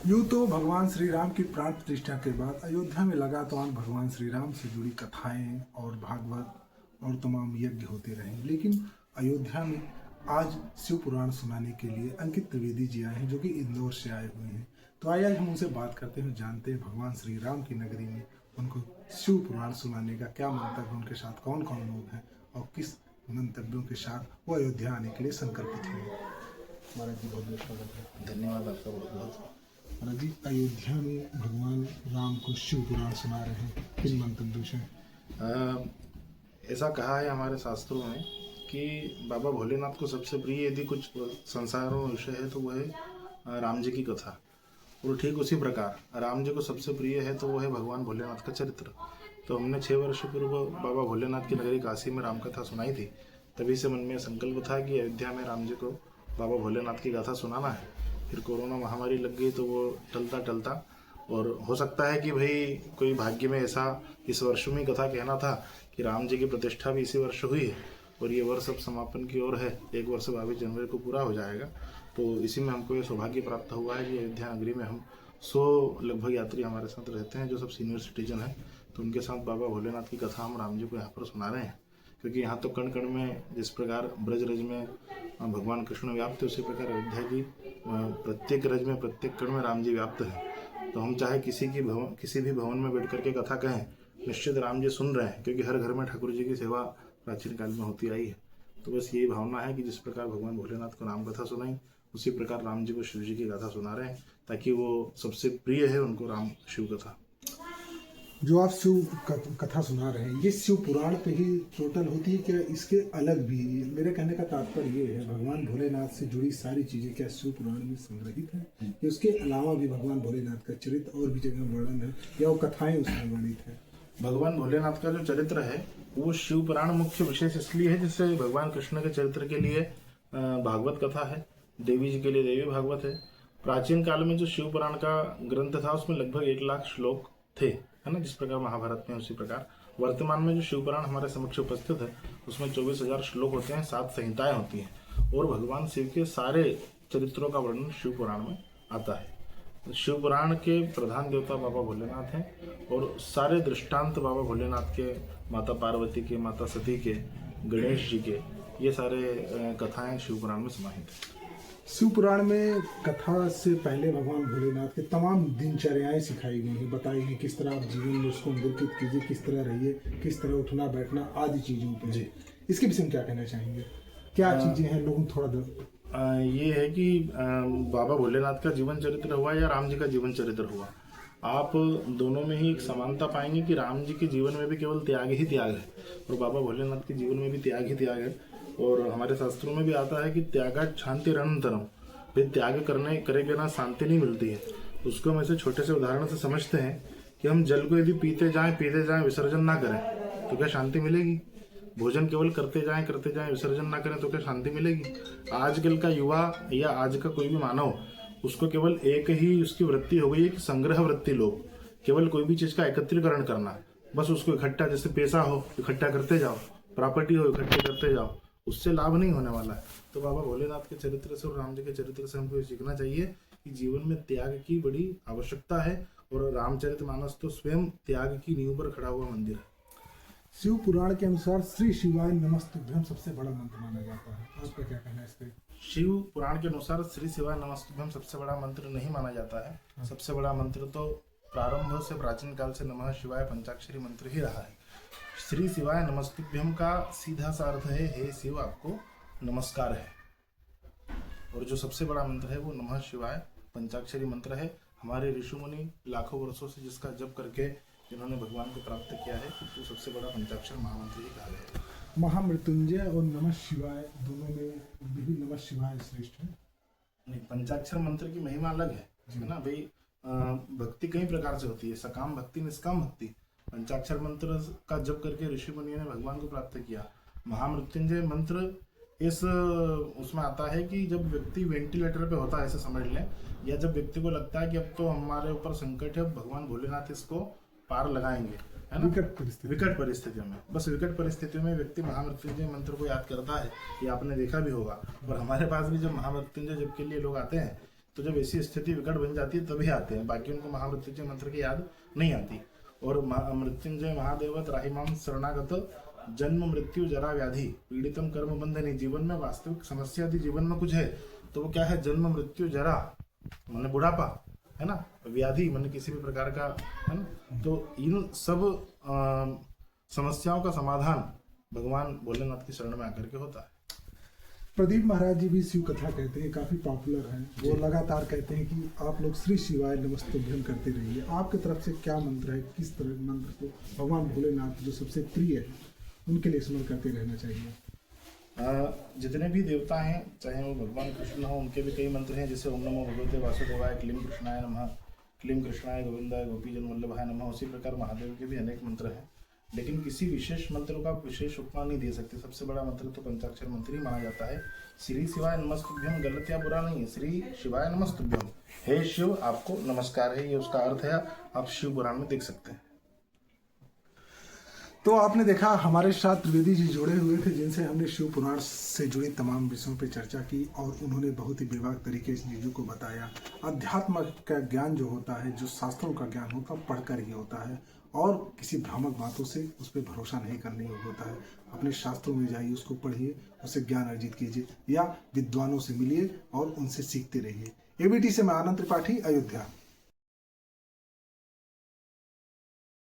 यूँ तो भगवान श्री राम की प्राण प्रतिष्ठा के बाद अयोध्या में लगातार भगवान श्री राम से जुड़ी कथाएं और भागवत और तमाम यज्ञ होते रहे, लेकिन अयोध्या में आज शिव पुराण सुनाने के लिए अंकित त्रिवेदी जी आए हैं, जो कि इंदौर से आए हुए हैं। तो आइए हम उनसे बात करते हैं, जानते हैं भगवान श्री राम की नगरी में उनको शिव पुराण सुनाने का क्या मंतव्य, उनके साथ कौन कौन लोग हैं और किस मंतव्यों के साथ वो अयोध्या आने के लिए संकल्पित हैं। महाराज जी बहुत बहुत स्वागत है। धन्यवाद आपका बहुत बहुत। महाराज जी, अयोध्या में भगवान राम को शिव पुराण सुना रहे हैं, किन मंतव्यों से? ऐसा कहा है हमारे शास्त्रों में कि बाबा भोलेनाथ को सबसे प्रिय यदि कुछ संसार में विषय है तो वह है राम जी की कथा। और ठीक उसी प्रकार राम जी को सबसे प्रिय है तो वह है भगवान भोलेनाथ का चरित्र। तो हमने 6 वर्ष पूर्व बाबा भोलेनाथ की नगरी काशी में राम कथा सुनाई थी। तभी से मन में संकल्प था कि अयोध्या में राम जी को बाबा भोलेनाथ की गाथा सुनाना है। फिर कोरोना महामारी लग गई तो वो टलता और हो सकता है कि भाई कोई भाग्य में ऐसा इस वर्ष में कथा कहना था कि राम जी की प्रतिष्ठा भी इसी वर्ष हुई है और ये वर्ष अब समापन की ओर है। 1 वर्ष 22 जनवरी को पूरा हो जाएगा। तो इसी में हमको ये सौभाग्य प्राप्त हुआ है कि अयोध्या नगरी में हम 100 लगभग यात्री हमारे साथ रहते हैं, जो सब सीनियर सिटीजन हैं। तो उनके साथ बाबा भोलेनाथ की कथा हम राम जी को यहाँ पर सुना रहे हैं, क्योंकि यहाँ तो कण कण में जिस प्रकार ब्रज में भगवान कृष्ण व्याप्त है, उसी प्रकार अयोध्या की प्रत्येक रज में प्रत्येक कण में राम जी व्याप्त है। तो हम चाहे किसी भी भवन में बैठ करके कथा कहें, निश्चित राम जी सुन रहे हैं, क्योंकि हर घर में ठाकुर जी की सेवा प्राचीन काल में होती आई है। तो बस यही भावना है कि जिस प्रकार भगवान भोलेनाथ को राम कथा सुनाई, उसी प्रकार राम जी को शिव जी की गाथा सुना रहे हैं, ताकि वो सबसे प्रिय है उनको राम शिव कथा। जो आप शिव कथा सुना रहे हैं, ये शिव पुराण पे ही टोटल होती है क्या? इसके अलग भी? मेरे कहने का तात्पर्य ये है, भगवान भोलेनाथ से जुड़ी सारी चीजें क्या शिव पुराण में संग्रहित है, कि उसके अलावा भी भगवान भोलेनाथ का चरित्र और भी जगह वर्णन है, या वो कथाएं उसमें वर्णित है? भगवान भोलेनाथ का जो चरित्र है वो शिव पुराण मुख्य विशेष इसलिए है, जिससे भगवान कृष्ण के चरित्र के लिए भागवत कथा है, देवी जी के लिए देवी भागवत है। प्राचीन काल में जो शिव पुराण का ग्रंथ था उसमें लगभग 1 लाख श्लोक थे, है ना, जिस प्रकार महाभारत में उसी प्रकार वर्तमान में जो शिव पुराण हमारे समक्ष उपस्थित है उसमें 24,000 श्लोक होते हैं, 7 संहिताएं होती हैं और भगवान शिव के सारे चरित्रों का वर्णन शिव पुराण में आता है। शिव पुराण के प्रधान देवता बाबा भोलेनाथ हैं और सारे दृष्टांत बाबा भोलेनाथ के, माता पार्वती के, माता सती के, गणेश जी के, ये सारे कथाएं शिव पुराण में समाहित हैं। शिव पुराण में कथा से पहले भगवान भोलेनाथ के तमाम दिनचर्याएं सिखाई गई हैं, बताई गई किस तरह आप जीवन में उसको अंकित कीजिए, किस तरह रहिए, किस तरह उठना बैठना आदि चीजों पर जी। इसके विषय में क्या कहना चाहेंगे? क्या चीजें हैं, लोगों थोड़ा ये है कि बाबा भोलेनाथ का जीवन चरित्र हुआ या राम जी का जीवन चरित्र हुआ, आप दोनों में ही एक समानता पाएंगे कि राम जी के जीवन में भी केवल त्याग ही त्याग है और बाबा भोलेनाथ के जीवन में भी त्याग ही त्याग है। और हमारे शास्त्रों में भी आता है कि त्यागात शांति अनंतरम, फिर त्याग करे बिना शांति नहीं मिलती है। उसको हम ऐसे छोटे से उदाहरण से समझते हैं कि हम जल को यदि पीते जाएं विसर्जन ना करें तो क्या शांति मिलेगी? भोजन केवल करते जाएं विसर्जन ना करें तो क्या शांति मिलेगी? आजकल का युवा या आज का कोई भी मानव, उसको केवल एक ही उसकी वृत्ति हो गई है कि संग्रह वृत्ति, लोग केवल कोई भी चीज का एकत्रीकरण करना, बस उसको इकट्ठा, जैसे पैसा हो इकट्ठा करते जाओ, प्रॉपर्टी हो इकट्ठे करते जाओ, उससे लाभ नहीं होने वाला है। तो बाबा भोलेनाथ के चरित्र से और राम जी के चरित्र से हमको ये सीखना चाहिए कि जीवन में त्याग की बड़ी आवश्यकता है और रामचरितमानस तो स्वयं त्याग की नींव पर खड़ा हुआ मंदिर है। शिव पुराण के अनुसार श्री शिवाय नमस्तुभ्यम सबसे बड़ा मंत्र माना जाता है, आपका क्या कहना है इस पे? शिव पुराण के अनुसार श्री शिवाय नमस्तुभ्यम सबसे बड़ा मंत्र नहीं माना जाता है। सबसे बड़ा मंत्र तो प्रारंभ से प्राचीन काल से नमः शिवाय पंचाक्षरी मंत्र ही रहा है। श्री शिवाय नमस्तुभ्यम का सीधा सा अर्थ है, हे शिव आपको नमस्कार है। और जो सबसे बड़ा मंत्र है वो नमः शिवाय पंचाक्षरी मंत्र है। हमारे ऋषि मुनि लाखों वर्षों से जिसका जप करके जिन्होंने भगवान को प्राप्त किया है, तो सबसे बड़ा पंचाक्षर महामंत्र ही कहा गया है। महामृत्युंजय और नमः शिवाय दोनों में भी नमः शिवाय श्रेष्ठ है। नहीं, पंचाक्षर मंत्र की महिमा अलग है ना भाई। भक्ति कई प्रकार से होती है, सकाम भक्ति, निष्काम भक्ति। पंचाक्षर मंत्र का जप करके ऋषि मुनियों ने भगवान को प्राप्त किया। महामृत्युंजय मंत्र इस उसमें आता है कि जब व्यक्ति वेंटिलेटर पे होता है, ऐसे समझ लें, या जब व्यक्ति को लगता है कि अब तो हमारे ऊपर संकट है, भगवान भोलेनाथ इसको पार लगाएंगे, है ना, विकट परिस्थितियों में, बस विकट परिस्थितियों में व्यक्ति महामृत्युंजय मंत्र को याद करता है। ये आपने देखा भी होगा। और हमारे पास भी जब महामृत्युंजय जप के लिए लोग आते हैं तो जब ऐसी स्थिति विकट बन जाती है तभी आते हैं, बाकी उनको महामृत्युंजय मंत्र की याद नहीं आती। और मृत्युंजय महादेव त्राहिमाम शरणागत जन्म मृत्यु जरा व्याधि पीड़ितम कर्म बंधनी, जीवन में वास्तविक समस्या यदि जीवन में कुछ है तो वो क्या है, जन्म मृत्यु जरा माने बुढ़ापा है ना, व्याधि माने किसी भी प्रकार का है ना, तो इन सब समस्याओं का समाधान भगवान भोलेनाथ की शरण में आकर के होता है। प्रदीप महाराज जी भी शिव कथा कहते हैं, काफी पॉपुलर है, वो लगातार कहते हैं कि आप लोग श्री शिवाय नमस्तुभ्यम करते रहिए। आपकी तरफ से क्या मंत्र है, किस तरह मंत्र को भगवान भोलेनाथ जो सबसे प्रिय है उनके लिए स्मरण करते रहना चाहिए? जितने भी देवता हैं, चाहे वो भगवान कृष्ण हो, उनके भी कई मंत्र हैं, जैसे ओम नमो भगवते वासुदेवाय, क्लीम कृष्णाय नमः, क्लीम कृष्णाय गोविंदाय, गोपीजन वल्लभाय नमः। उसी प्रकार महादेव के भी अनेक मंत्र हैं, लेकिन किसी विशेष मंत्र का विशेष उपमा नहीं दे सकते। सबसे बड़ा मंत्र तो पंचाक्षर मंत्र ही माना जाता है। श्री शिवाय नमस्तुभ्यम गलत या बुरा नहीं है, श्री शिवाय नमस्तुभ्यम, हे शिव आपको नमस्कार है, ये उसका अर्थ है। आप शिव पुराण में देख सकते हैं। तो आपने देखा हमारे साथ त्रिवेदी जी जुड़े हुए थे, जिनसे हमने शिव पुराण से जुड़ी तमाम विषयों पर चर्चा की और उन्होंने बहुत ही बेबाक तरीके से चीज़ों को बताया। अध्यात्म का ज्ञान जो होता है, जो शास्त्रों का ज्ञान होता है, पढ़कर ही होता है और किसी भ्रामक बातों से उस पर भरोसा नहीं करने योग्य होता है। अपने शास्त्रों में जाइए, उसको पढ़िए, उससे ज्ञान अर्जित कीजिए या विद्वानों से मिलिए और उनसे सीखते रहिए। एबीटी से मैं आनंद त्रिपाठी, अयोध्या।